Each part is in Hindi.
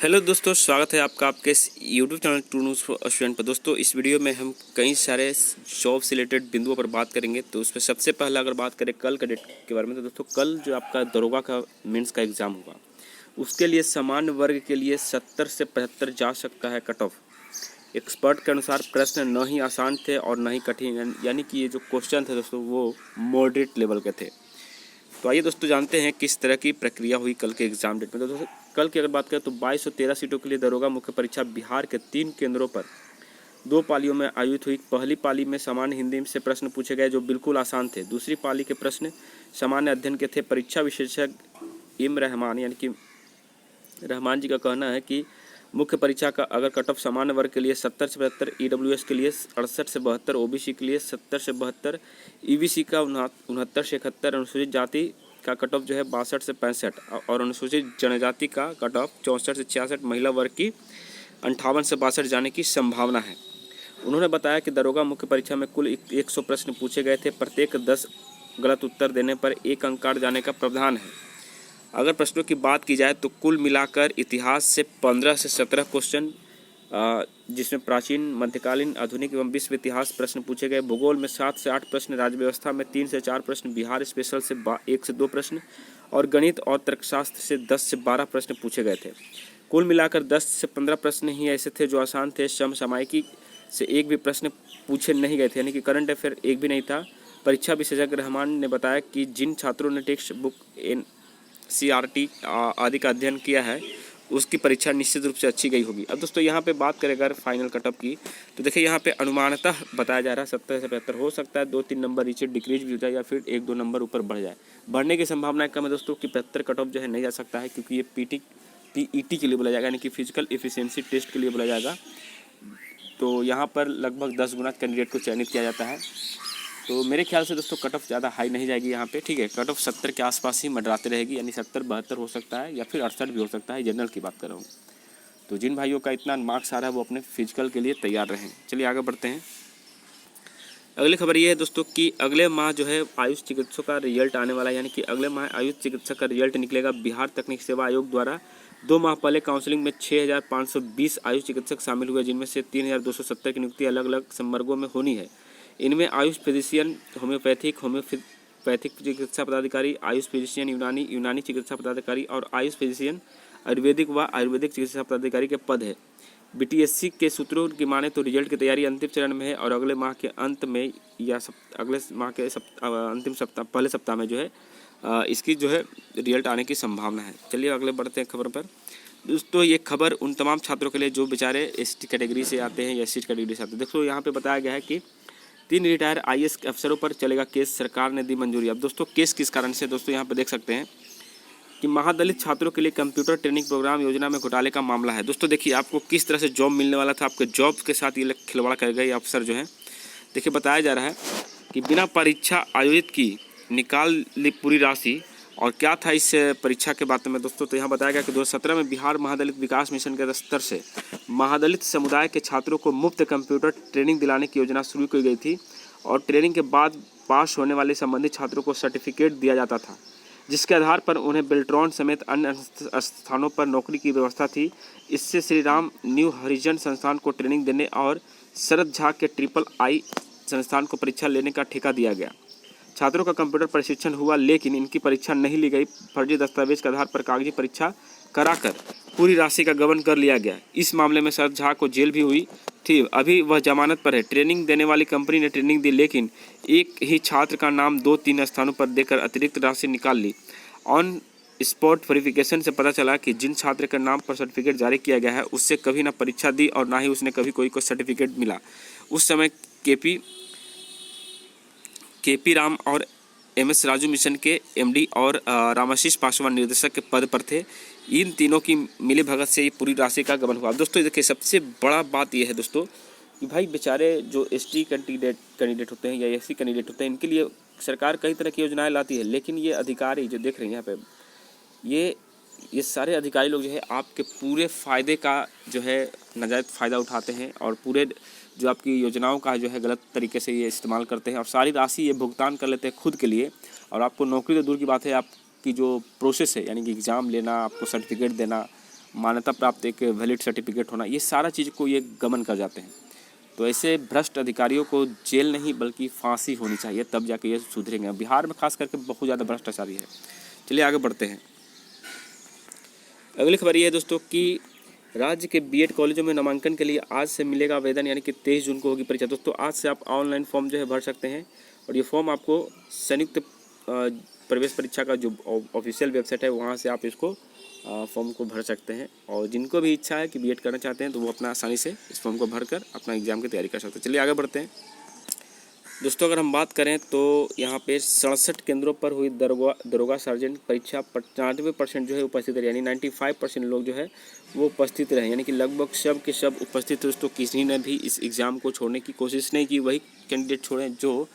हेलो दोस्तों, स्वागत है आपका आपके इस YouTube channel true news for student पर। दोस्तों इस वीडियो में हम कई सारे जॉब से रिलेटेड बिंदुओं पर बात करेंगे। तो उसमें सबसे पहला अगर बात करें कल का डेट के बारे में, तो दोस्तों कल जो आपका दरोगा का मेंस का एग्ज़ाम होगा, उसके लिए सामान्य वर्ग के लिए 70 से 75 जा सकता है कट ऑफ। एक्सपर्ट के अनुसार प्रश्न न ही आसान थे और न ही कठिन, यानी कि ये जो क्वेश्चन थे दोस्तों वो मॉडरेट लेवल के थे। तो आइए दोस्तों जानते हैं किस तरह की प्रक्रिया हुई कल के एग्जाम डेट में। तो दोस्तों कल की अगर बात करें तो 2213 सीटों के लिए दरोगा मुख्य परीक्षा बिहार के 3 केंद्रों पर 2 पालियों में आयोजित हुई। पहली पाली में सामान्य हिंदी से प्रश्न पूछे गए जो बिल्कुल आसान थे। दूसरी पाली के प्रश्न सामान्य अध्ययन के थे। परीक्षा विशेषज्ञ इम रहमान यानी कि रहमान जी का कहना है कि मुख्य परीक्षा का अगर कट ऑफ सामान्य वर्ग के लिए 70 से 75, ईडब्ल्यूएस के लिए 68 से 72, ओबीसी के लिए 70 से 72, ईबीसी का 69 से 71, अनुसूचित जाति का कट ऑफ जो है 62 से 65 और अनुसूचित जनजाति का कट ऑफ 64 से 66, महिला वर्ग की 58 से 62 जाने की संभावना है। उन्होंने बताया कि दरोगा मुख्य परीक्षा में कुल 100 प्रश्न पूछे गए थे। प्रत्येक 10 गलत उत्तर देने पर 1 अंक काट जाने का प्रावधान है। अगर प्रश्नों की बात की जाए तो कुल मिलाकर इतिहास से 15 से 17 क्वेश्चन, जिसमें प्राचीन, मध्यकालीन, आधुनिक एवं विश्व इतिहास प्रश्न पूछे गए। भूगोल में 7 से 8 प्रश्न, राज्य व्यवस्था में 3 से 4 प्रश्न, बिहार स्पेशल से 1 से 2 प्रश्न और गणित और तर्कशास्त्र से 10 से 12 प्रश्न पूछे गए थे। कुल मिलाकर 10 से 15 प्रश्न ही ऐसे थे जो आसान थे। समसामयिकी से एक भी प्रश्न पूछे नहीं गए थे, यानी कि करंट अफेयर एक भी नहीं था। परीक्षा विशेषज्ञ रहमान ने बताया कि जिन छात्रों ने टेक्स्ट बुक, CRT आदि का अध्ययन किया है उसकी परीक्षा निश्चित रूप से अच्छी गई होगी। अब दोस्तों यहाँ पे बात करें अगर फाइनल कटअप की, तो देखिए यहाँ पे अनुमानतः बताया जा रहा है 70 से 75 हो सकता है। 2-3 नंबर नीचे डिक्रीज भी हो जाए या फिर 1-2 नंबर ऊपर बढ़ जाए। बढ़ने की संभावना कम है दोस्तों कि 75 कटअप जो है नहीं जा सकता है, क्योंकि ये PET के लिए बोला जाएगा, यानी कि फिजिकल एफिशिएंसी टेस्ट के लिए बोला जाएगा। तो यहाँ पर लगभग 10 गुना कैंडिडेट को चयनित किया जाता है। तो मेरे ख्याल से दोस्तों कट ऑफ ज़्यादा हाई नहीं जाएगी यहाँ पे, ठीक है। कट ऑफ 70 के आसपास ही मंडराते रहेगी, यानी 70-72 हो सकता है या फिर 68 भी हो सकता है। जनरल की बात कर रहा हूँ। तो जिन भाइयों का इतना मार्क्स आ रहा है वो अपने फिजिकल के लिए तैयार रहें। चलिए आगे बढ़ते हैं। अगली खबर ये है दोस्तों कि अगले माह जो है आयुष चिकित्सक का रिजल्ट आने वाला है, यानी कि अगले माह आयुष चिकित्सक का रिजल्ट निकलेगा। बिहार तकनीक सेवा आयोग द्वारा 2 माह पहले काउंसलिंग में 6520 आयुष चिकित्सक शामिल हुए, जिनमें से 3270 की नियुक्ति अलग अलग संवर्गों में होनी है। इनमें आयुष फिजिशियन, होम्योपैथिक चिकित्सा पदाधिकारी, आयुष फिजिशियन यूनानी चिकित्सा पदाधिकारी और आयुष फिजिशियन आयुर्वेदिक व आयुर्वेदिक चिकित्सा पदाधिकारी के पद है। BTSC के सूत्रों की माने तो रिजल्ट की तैयारी अंतिम चरण में है और अगले माह के अंत में या अगले माह के अंतिम सप्ताह, पहले सप्ताह में जो है इसकी जो है रिजल्ट आने की संभावना है। चलिए अगले बढ़ते हैं खबर पर। दोस्तों ये खबर उन तमाम छात्रों के लिए जो बेचारे ST कैटेगरी से आते हैं या SC कैटेगरी से आते हैं। देखो यहाँ पे बताया गया है कि 3 रिटायर IAS अफसरों पर चलेगा केस, सरकार ने दी मंजूरी। अब दोस्तों केस किस कारण से, दोस्तों यहाँ पे देख सकते हैं कि महादलित छात्रों के लिए कंप्यूटर ट्रेनिंग प्रोग्राम योजना में घोटाले का मामला है। दोस्तों देखिए आपको किस तरह से जॉब मिलने वाला था, आपके जॉब के साथ ये खिलवाड़ कर गए अफसर जो है। देखिए बताया जा रहा है कि बिना परीक्षा आयोजित की निकाल ली पूरी राशि। और क्या था इस परीक्षा के बारे में दोस्तों, तो यहाँ बताया गया कि 2017 में बिहार महादलित विकास मिशन के स्तर से महादलित समुदाय के छात्रों को मुफ्त कंप्यूटर ट्रेनिंग दिलाने की योजना शुरू की गई थी और ट्रेनिंग के बाद पास होने वाले संबंधित छात्रों को सर्टिफिकेट दिया जाता था, जिसके आधार पर उन्हें बेल्ट्रॉन समेत अन्य स्थानों पर नौकरी की व्यवस्था थी। इससे श्री राम न्यू हरिजन संस्थान को ट्रेनिंग देने और शरद झा के III संस्थान को परीक्षा लेने का ठेका दिया गया। छात्रों का कंप्यूटर प्रशिक्षण हुआ, लेकिन इनकी परीक्षा नहीं ली गई। फर्जी दस्तावेज के आधार पर कागजी परीक्षा कराकर पूरी राशि का गबन कर लिया गया। इस मामले में शरद झा को जेल भी हुई थी। अभी वह जमानत पर है। ट्रेनिंग देने वाली कंपनी ने ट्रेनिंग दी, लेकिन एक ही छात्र का नाम 2-3 स्थानों पर देकर अतिरिक्त राशि निकाल ली। ऑन स्पॉट वेरिफिकेशन से पता चला कि जिन छात्र के नाम पर सर्टिफिकेट जारी किया गया है उससे कभी ना परीक्षा दी और ना ही उसने कभी कोई सर्टिफिकेट मिला। उस समय KP राम और MS राजू मिशन के MD और रामाशीष पासवान निर्देशक के पद पर थे। इन तीनों की मिली भगत से ये पूरी राशि का गबन हुआ। दोस्तों देखिए सबसे बड़ा बात यह है दोस्तों कि भाई बेचारे जो ST कैंडिडेट होते हैं या SC कैंडिडेट होते हैं, इनके लिए सरकार कई तरह की योजनाएं लाती है, लेकिन ये अधिकारी जो देख रहे हैं यहाँ पे, ये सारे अधिकारी लोग जो है आपके पूरे फ़ायदे का जो है नाजायज़ फ़ायदा उठाते हैं और पूरे जो आपकी योजनाओं का जो है गलत तरीके से ये इस्तेमाल करते हैं और सारी राशि ये भुगतान कर लेते हैं खुद के लिए। और आपको नौकरी तो दूर की बात है, आपकी जो प्रोसेस है यानी कि एग्ज़ाम लेना, आपको सर्टिफिकेट देना, मान्यता प्राप्त एक वैलिड सर्टिफिकेट होना, ये सारा चीज़ को ये गमन कर जाते हैं। तो ऐसे भ्रष्ट अधिकारियों को जेल नहीं बल्कि फांसी होनी चाहिए, तब जाके ये सुधरेंगे। बिहार में खास करके बहुत ज़्यादा भ्रष्टाचारी है। चलिए आगे बढ़ते हैं। अगली खबर ये है दोस्तों कि राज्य के बीएड कॉलेजों में नामांकन के लिए आज से मिलेगा आवेदन, यानी कि 23 जून को होगी परीक्षा। दोस्तों आज से आप ऑनलाइन फॉर्म जो है भर सकते हैं और ये फॉर्म आपको संयुक्त प्रवेश परीक्षा का जो ऑफिशियल वेबसाइट है वहाँ से आप इसको फॉर्म को भर सकते हैं। और जिनको भी इच्छा है कि बीएड करना चाहते हैं तो वो अपना आसानी से इस फॉर्म को भरकर अपना एग्ज़ाम की तैयारी कर सकते हैं। चलिए आगे बढ़ते हैं दोस्तों। अगर हम बात करें तो यहाँ पे 67 केंद्रों पर हुई दरोगा सार्जेंट परीक्षा 95% जो है उपस्थित रहे, यानी 95% लोग जो है वो उपस्थित रहे, यानी कि लगभग सब के सब उपस्थित। दोस्तों किसी ने भी इस एग्ज़ाम को छोड़ने की कोशिश नहीं की। वही कैंडिडेट छोड़े जो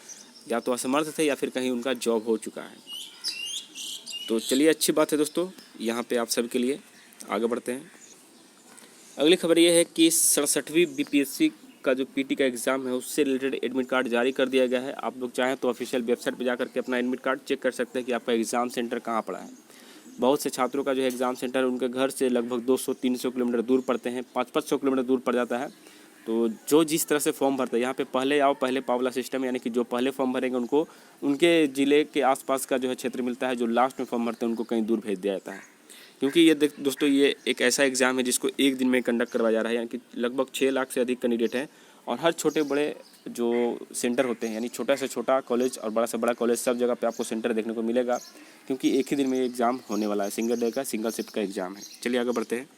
या तो असमर्थ थे या फिर कहीं उनका जॉब हो चुका है। तो चलिए अच्छी बात है दोस्तों यहाँ पे आप सबके लिए। आगे बढ़ते हैं। अगली खबर ये है कि 67वीं बीपीएससी का जो पीटी का एग्ज़ाम है उससे रिलेटेड एडमिट कार्ड जारी कर दिया गया है। आप लोग चाहें तो ऑफिशियल वेबसाइट पर जाकर के अपना एडमिट कार्ड चेक कर सकते हैं कि आपका एग्ज़ाम सेंटर कहाँ पड़ा है। बहुत से छात्रों का जो है एग्ज़ाम सेंटर उनके घर से लगभग 200-300 किलोमीटर दूर पड़ते हैं, 500-500 किलोमीटर दूर पड़ जाता है। तो जो जिस तरह से फॉर्म भरता है, यहाँ पे पहले आओ पहले पाओ वाला सिस्टम, यानी कि जो पहले फॉर्म भरेंगे उनको उनके ज़िले के आसपास का जो है क्षेत्र मिलता है, जो लास्ट में फॉर्म भरते हैं उनको कहीं दूर भेज दिया जाता है। क्योंकि ये दोस्तों ये एक ऐसा एग्ज़ाम है जिसको एक दिन में कंडक्ट करवाया जा रहा है, यानी कि लगभग 6 लाख से अधिक कैंडिडेट हैं और हर छोटे बड़े जो सेंटर होते हैं, यानी छोटा से छोटा कॉलेज और बड़ा से बड़ा कॉलेज, सब जगह पे आपको सेंटर देखने को मिलेगा, क्योंकि एक ही दिन में ये एग्ज़ाम होने वाला है। सिंगल डे का सिंगल शिफ्ट का एग्ज़ाम है। चलिए आगे बढ़ते हैं।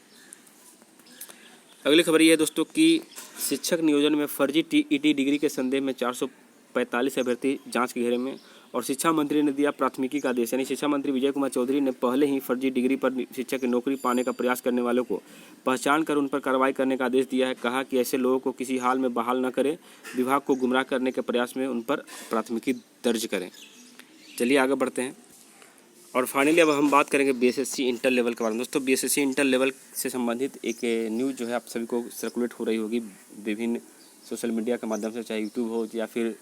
अगली खबर ये है दोस्तों कि शिक्षक नियोजन में फर्जी टीईटी डिग्री के संदेह में 445 अभ्यर्थी जांच के घेरे में, और शिक्षा मंत्री ने दिया प्राथमिकी का आदेश। यानी शिक्षा मंत्री विजय कुमार चौधरी ने पहले ही फर्जी डिग्री पर शिक्षक की नौकरी पाने का प्रयास करने वालों को पहचान कर उन पर कार्रवाई करने का आदेश दिया है। कहा कि ऐसे लोगों को किसी हाल में बहाल न करें, विभाग को गुमराह करने के प्रयास में उन पर प्राथमिकी दर्ज करें। चलिए आगे बढ़ते हैं। और फाइनली अब हम बात करेंगे बीएसएससी इंटर लेवल के बारे में। दोस्तों बीएसएससी इंटर लेवल से संबंधित एक न्यूज़ जो है आप सभी को सर्कुलेट हो रही होगी विभिन्न सोशल मीडिया के माध्यम से, चाहे यूट्यूब हो या फिर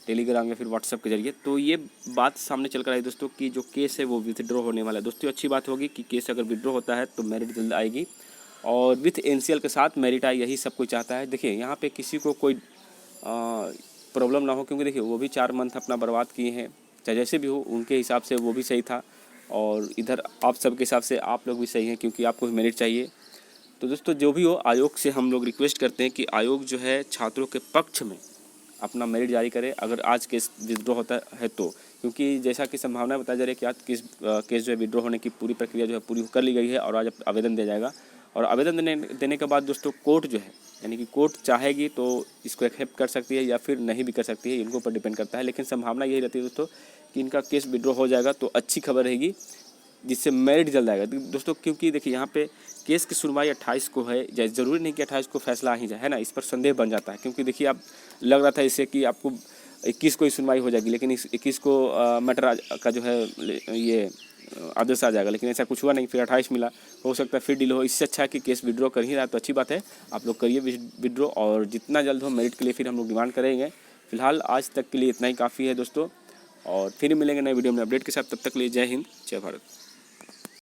टेलीग्राम या फिर व्हाट्सएप के जरिए। तो ये बात सामने चल कर आई दोस्तों कि जो केस है वो विथड्रॉ होने वाला है। दोस्तों अच्छी बात होगी कि केस अगर विथड्रॉ होता है तो मेरिट जल्द आएगी और विथ एनसीएल के साथ मेरिट आए, यही सब कोई चाहता है। देखिए यहाँ पे किसी को कोई प्रॉब्लम ना हो, क्योंकि देखिए वो भी 4 मंथ अपना बर्बाद किए हैं, चाहे जैसे भी हो उनके हिसाब से वो भी सही था और इधर आप सबके हिसाब से आप लोग भी सही हैं, क्योंकि आपको भी मेरिट चाहिए। तो दोस्तों जो भी हो, आयोग से हम लोग रिक्वेस्ट करते हैं कि आयोग जो है छात्रों के पक्ष में अपना मेरिट जारी करे अगर आज केस विथड्रॉ होता है तो, क्योंकि जैसा कि संभावना बताया जा रही है कि आज केस जो है विथड्रॉ होने की पूरी प्रक्रिया जो है पूरी कर ली गई है और आज आवेदन दिया जाएगा। और आवेदन देने के बाद दोस्तों कोर्ट जो है, यानी कि कोर्ट चाहेगी तो इसको एक्सेप्ट कर सकती है या फिर नहीं भी कर सकती है, इनके ऊपर डिपेंड करता है। लेकिन संभावना यही रहती है दोस्तों कि इनका केस विथड्रॉ हो जाएगा तो अच्छी खबर रहेगी, जिससे मेरिट जल्द आएगा दोस्तों। क्योंकि देखिए यहाँ पे केस की सुनवाई 28 को है, ज़रूरी नहीं कि 28 को फैसला आ ही जाए, है ना, इस पर संदेह बन जाता है। क्योंकि देखिए आप लग रहा था इससे कि आपको 21 को ही सुनवाई हो जाएगी, लेकिन 21 को मैटर का जो है ये आदेश आ जाएगा, लेकिन ऐसा कुछ हुआ नहीं, फिर 28 मिला। हो सकता है फिर डिले हो। इससे अच्छा है कि केस विड्रॉ कर ही रहा है तो अच्छी बात है, आप लोग करिए विड्रॉ और जितना जल्द हो मेरिट के लिए फिर हम लोग डिमांड करेंगे। फिलहाल आज तक के लिए इतना ही काफ़ी है दोस्तों, और फिर मिलेंगे नए वीडियो में अपडेट के साथ। तब तक के लिए जय हिंद, जय भारत।